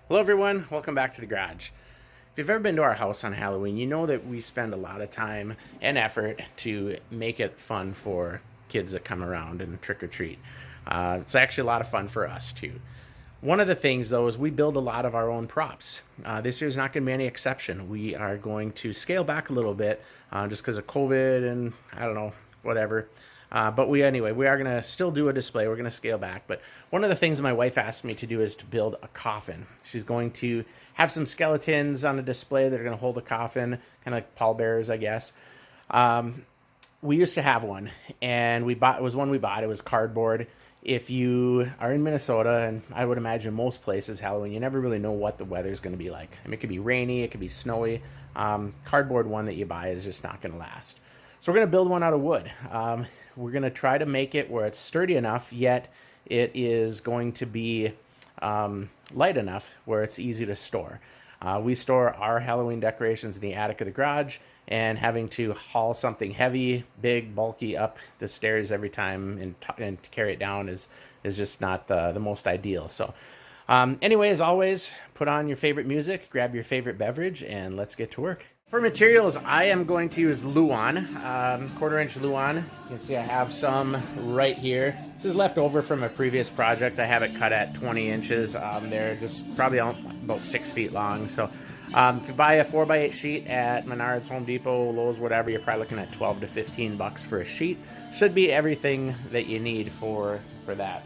Hello everyone, welcome back to the garage. If you've ever been to our house on Halloween, you know that we spend a lot of time and effort to make it fun for kids that come around and trick or treat. It's actually a lot of fun for us too. One of the things though is we build a lot of our own props. This year's not going to be any exception. We are going to scale back a little bit just because of COVID and I don't know, whatever. But we are going to still do a display. We're going to scale back. But one of the things my wife asked me to do is to build a coffin. She's going to have some skeletons on a display that are going to hold a coffin, kind of like pallbearers, I guess. We used to have one, and it was one we bought. It was cardboard. If you are in Minnesota, and I would imagine most places, Halloween, you never really know what the weather's going to be like. I mean, it could be rainy, it could be snowy. Cardboard one that you buy is just not going to last. So we're going to build one out of wood. We're going to try to make it where it's sturdy enough, yet it is going to be light enough where it's easy to store. We store our Halloween decorations in the attic of the garage, and having to haul something heavy, big, bulky up the stairs every time and carry it down is just not the most ideal. So anyway, as always, put on your favorite music, grab your favorite beverage, and let's get to work. For materials, I am going to use Luan, quarter-inch Luan. You can see I have some right here. This is left over from a previous project. I have it cut at 20 inches. They're just probably about 6 feet long. So if you buy a 4x8 sheet at Menards, Home Depot, Lowe's, whatever, you're probably looking at 12 to 15 bucks for a sheet. Should be everything that you need for that.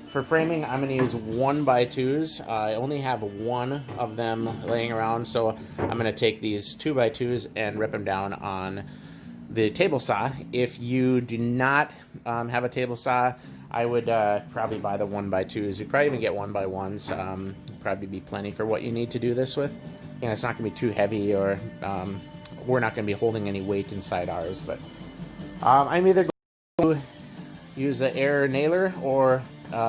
For framing, I'm going to use 1x2s. I only have one of them laying around, so I'm going to take these 2x2s and rip them down on the table saw. If you do not have a table saw, I would probably buy the 1x2s. You'd probably even get 1x1s. Probably be plenty for what you need to do this with. You know, it's not going to be too heavy, or we're not going to be holding any weight inside ours. But I'm either going to use an air nailer or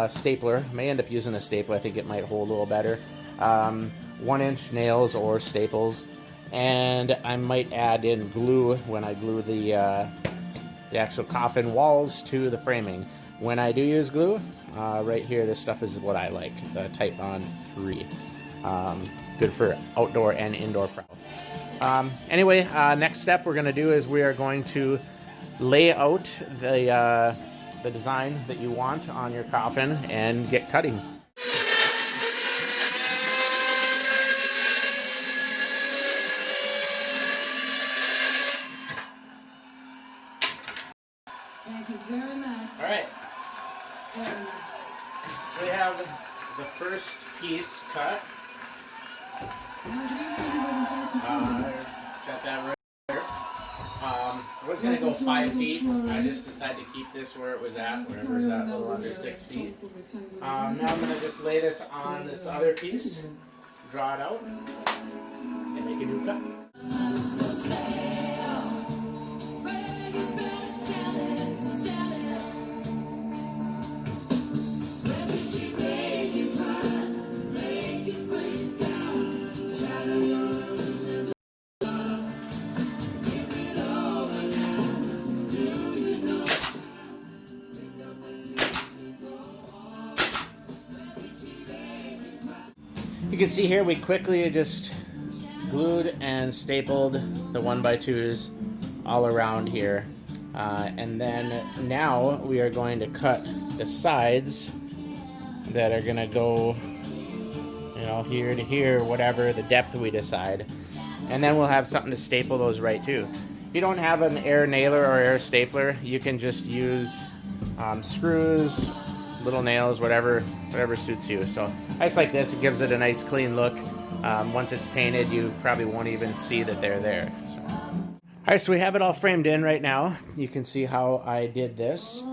stapler. May end up using a staple. I think it might hold a little better. 1-inch nails or staples, and I might add in glue when I glue the actual coffin walls to the framing. When I do use glue, right here, this stuff is what I like, the Type Bond 3. Good for outdoor and indoor props. Anyway, next step we're going to do is we are going to lay out the design that you want on your coffin and get cutting. Thank you very much. All right. We have the first piece cut. Got that right there. I was going to go 5 feet. I just decided to keep this where it was at, wherever it was at, a little under 6 feet. Now I'm going to just lay this on this other piece, draw it out, and make a new cut. You can see here we quickly just glued and stapled the 1x2s all around here. And then now we are going to cut the sides that are going to go, you know, here to here, whatever the depth we decide. And then we'll have something to staple those right to. If you don't have an air nailer or air stapler, you can just use screws, little nails, whatever suits you. So I just like this. It gives it a nice clean look. Once it's painted, you probably won't even see that they're there. So. All right, so we have it all framed in right now. You can see how I did this.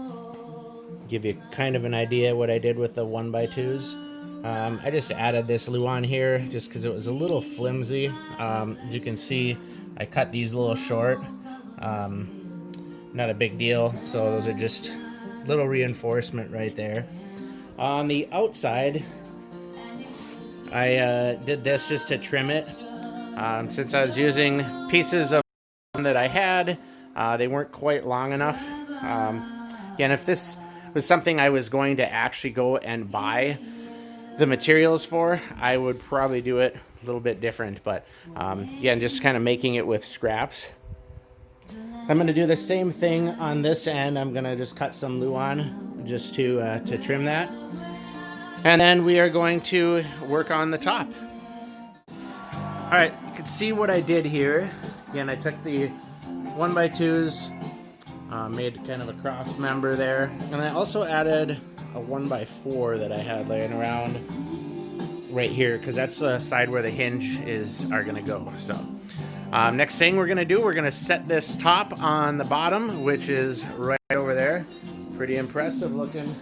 Give you kind of an idea what I did with the 1x2s. I just added this Luan here just because it was a little flimsy. As you can see, I cut these a little short. Not a big deal. So those are just little reinforcement right there. On the outside, I did this just to trim it. Since I was using pieces of that I had, they weren't quite long enough. Again, if this was something I was going to actually go and buy, the materials for, I would probably do it a little bit different. But again, just kind of making it with scraps. I'm going to do the same thing on this end. I'm going to just cut some luan just to trim that. And then we are going to work on the top. All right, you can see what I did here. Again, I took the 1x2s, made kind of a cross member there. And I also added a 1x4 that I had laying around right here, because that's the side where the hinge are gonna go. So next thing we're gonna do, we're gonna set this top on the bottom, which is right over there. Pretty impressive looking.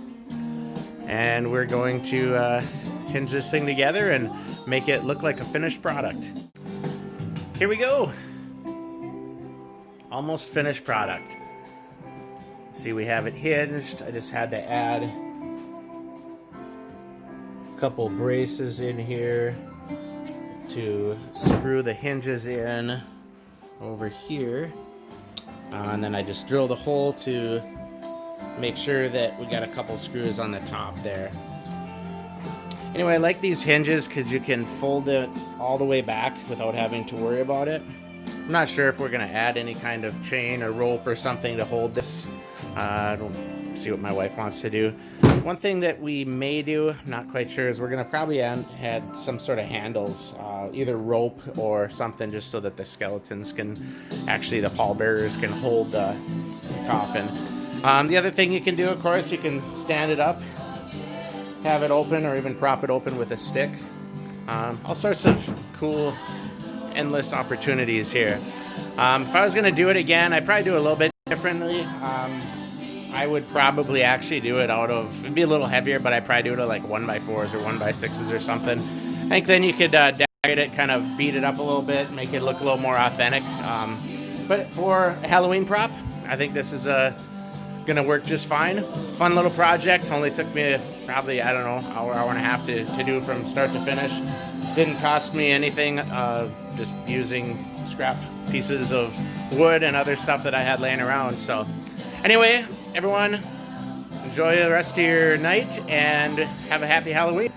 And we're going to hinge this thing together and make it look like a finished product. Here we go. Almost finished product. See, we have it hinged. I just had to add a couple braces in here to screw the hinges in over here. And then I just drilled a hole to make sure that we got a couple screws on the top there. Anyway, I like these hinges because you can fold it all the way back without having to worry about it. I'm not sure if we're going to add any kind of chain or rope or something to hold this. I don't see what my wife wants to do. One thing that we may do, I'm not quite sure, is we're going to probably add some sort of handles, either rope or something, just so that the skeletons can, actually the pallbearers can hold the coffin. The other thing you can do, of course, you can stand it up, have it open, or even prop it open with a stick. All sorts of cool, endless opportunities here. If I was going to do it again, I'd probably do it a little bit differently. I would probably actually do it it'd be a little heavier, but I'd probably do it at like 1x4s or 1x6s or something. I think then you could decorate it, kind of beat it up a little bit, make it look a little more authentic. But for a Halloween prop, I think this is gonna work just fine. Fun little project. Only took me probably, I don't know, hour and a half to do from start to finish. Didn't cost me anything, just using scrap pieces of wood and other stuff that I had laying around. So anyway, everyone, enjoy the rest of your night and have a happy Halloween.